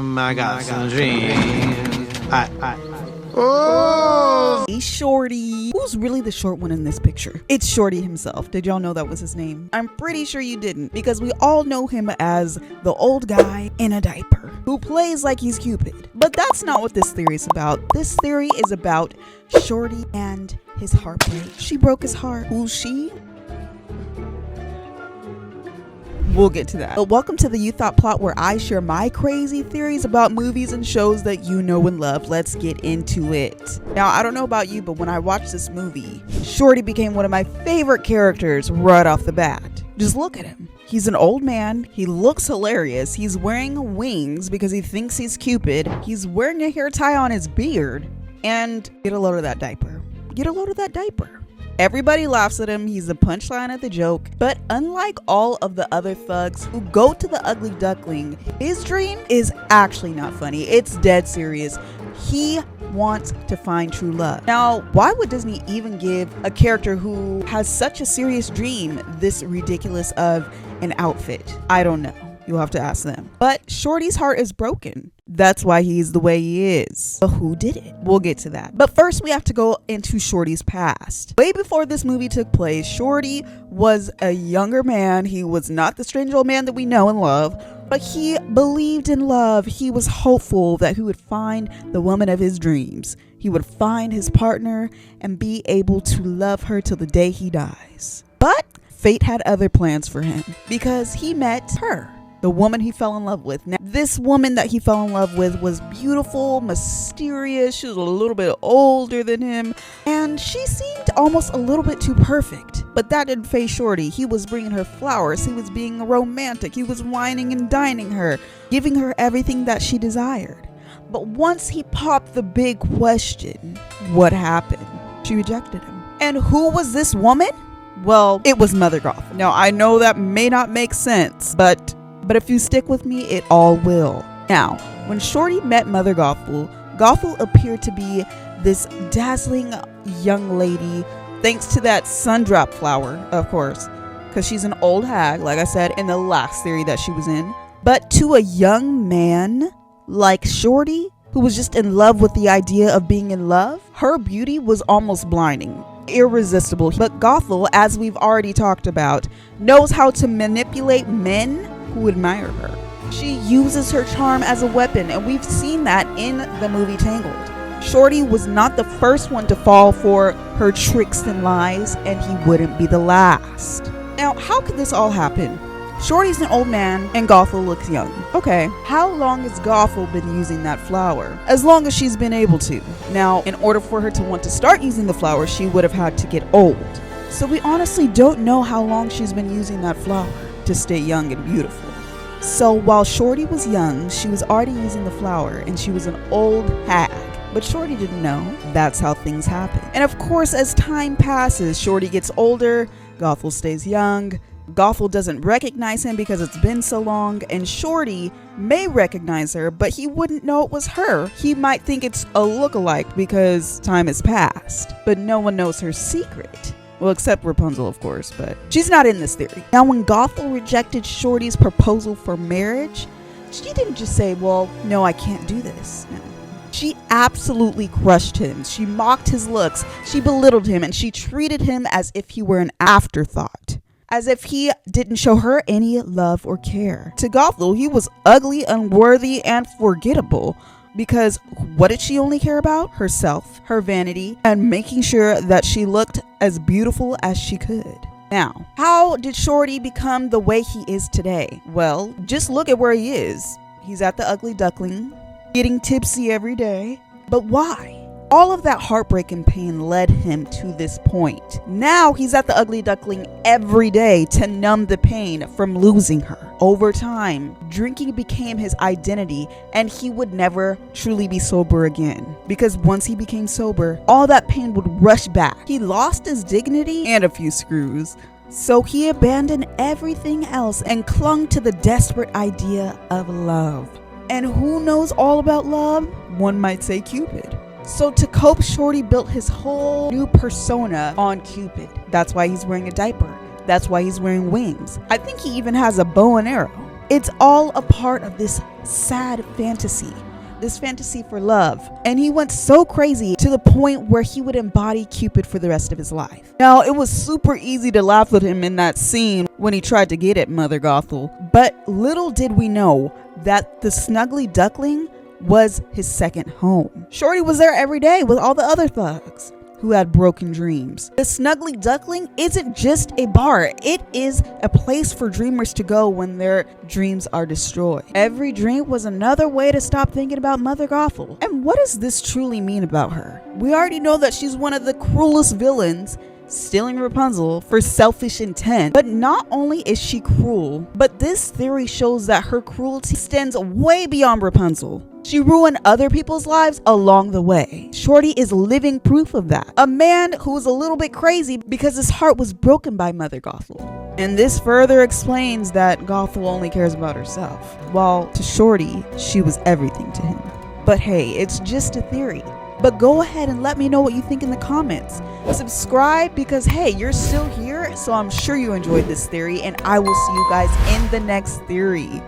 I got some dreams. Hey, Shorty. Who's really the short one in this picture? It's Shorty himself. Did y'all know that was his name? I'm pretty sure you didn't, because we all know him as the old guy in a diaper who plays like he's Cupid. But that's not what this theory is about. This theory is about Shorty and his heartbreak. She broke his heart. Who's she? We'll get to that. But welcome to the You Thought Plot, where I share my crazy theories about movies and shows that you know and love. Let's get into it. Now, I don't know about you, but when I watched this movie, Shorty became one of my favorite characters right off the bat. Just look at him. He's an old man. He looks hilarious. He's wearing wings because he thinks he's Cupid. He's wearing a hair tie on his beard. And get a load of that diaper. Get a load of that diaper. Everybody laughs at him. He's the punchline of the joke. But unlike all of the other thugs who go to the ugly duckling, his dream is actually not funny. It's dead serious. He wants to find true love. Now, why would Disney even give a character who has such a serious dream this ridiculous of an outfit? I don't know. You'll have to ask them. But Shorty's heart is broken. That's why he's the way he is. But who did it? We'll get to that. But first, we have to go into Shorty's past. Way before this movie took place, Shorty was a younger man. He was not the strange old man that we know and love, but he believed in love. He was hopeful that he would find the woman of his dreams. He would find his partner and be able to love her till the day he dies. But fate had other plans for him because he met her. The woman he fell in love with. Now, this woman that he fell in love with was beautiful, mysterious. She was a little bit older than him, and she seemed almost a little bit too perfect. But that didn't faze Shorty. He was bringing her flowers. He was being romantic. He was whining and dining her, giving her everything that she desired. But once he popped the big question, what happened? She rejected him. And who was this woman? Well, it was Mother Gothel. Now, I know that may not make sense, but if you stick with me, it all will. Now, when Shorty met Mother Gothel, Gothel appeared to be this dazzling young lady, thanks to that sundrop flower, of course, because she's an old hag, like I said in the last theory that she was in. But to a young man like Shorty, who was just in love with the idea of being in love, her beauty was almost blinding. Irresistible. But Gothel, as we've already talked about, knows how to manipulate men who admire her. She uses her charm as a weapon, and we've seen that in the movie Tangled. Shorty was not the first one to fall for her tricks and lies, and he wouldn't be the last. Now, how could this all happen? Shorty's an old man and Gothel looks young. Okay, how long has Gothel been using that flower? As long as she's been able to. Now, in order for her to want to start using the flower, she would have had to get old. So we honestly don't know how long she's been using that flower to stay young and beautiful. So while Shorty was young, she was already using the flower, and she was an old hag. But Shorty didn't know. That's how things happen. And of course, as time passes, Shorty gets older, Gothel stays young. Gothel doesn't recognize him because it's been so long, and Shorty may recognize her, but he wouldn't know it was her. He might think it's a lookalike because time has passed, but no one knows her secret. Well, except Rapunzel, of course, but she's not in this theory. Now, when Gothel rejected Shorty's proposal for marriage, she didn't just say, well, no, I can't do this. No. She absolutely crushed him. She mocked his looks. She belittled him, and she treated him as if he were an afterthought. As if he didn't show her any love or care. To Gothel, he was ugly, unworthy, and forgettable. Because what did she only care about? Herself, her vanity, and making sure that she looked as beautiful as she could. Now, how did Shorty become the way he is today? Well, just look at where he is. He's at the Ugly Duckling, getting tipsy every day. But why? All of that heartbreak and pain led him to this point. Now he's at the Ugly Duckling every day to numb the pain from losing her. Over time, drinking became his identity, and he would never truly be sober again. Because once he became sober, all that pain would rush back. He lost his dignity and a few screws. So he abandoned everything else and clung to the desperate idea of love. And who knows all about love? One might say Cupid. So to cope, Shorty built his whole new persona on Cupid. That's why he's wearing a diaper. That's why he's wearing wings. I think he even has a bow and arrow. It's all a part of this sad fantasy. This fantasy for love. And he went so crazy to the point where he would embody Cupid for the rest of his life. Now, it was super easy to laugh at him in that scene when he tried to get at Mother Gothel, but little did we know that the snuggly duckling was his second home. Shorty was there every day with all the other thugs who had broken dreams. The snuggly duckling isn't just a bar, it is a place for dreamers to go when their dreams are destroyed. Every dream was another way to stop thinking about Mother Gothel. And what does this truly mean about her? We already know that she's one of the cruelest villains, stealing Rapunzel for selfish intent. But not only is she cruel, but this theory shows that her cruelty extends way beyond Rapunzel. She ruined other people's lives along the way. Shorty is living proof of that. A man who was a little bit crazy because his heart was broken by Mother Gothel. And this further explains that Gothel only cares about herself, while to Shorty, she was everything to him. But hey, it's just a theory. But go ahead and let me know what you think in the comments. Subscribe because hey, you're still here, so I'm sure you enjoyed this theory, and I will see you guys in the next theory.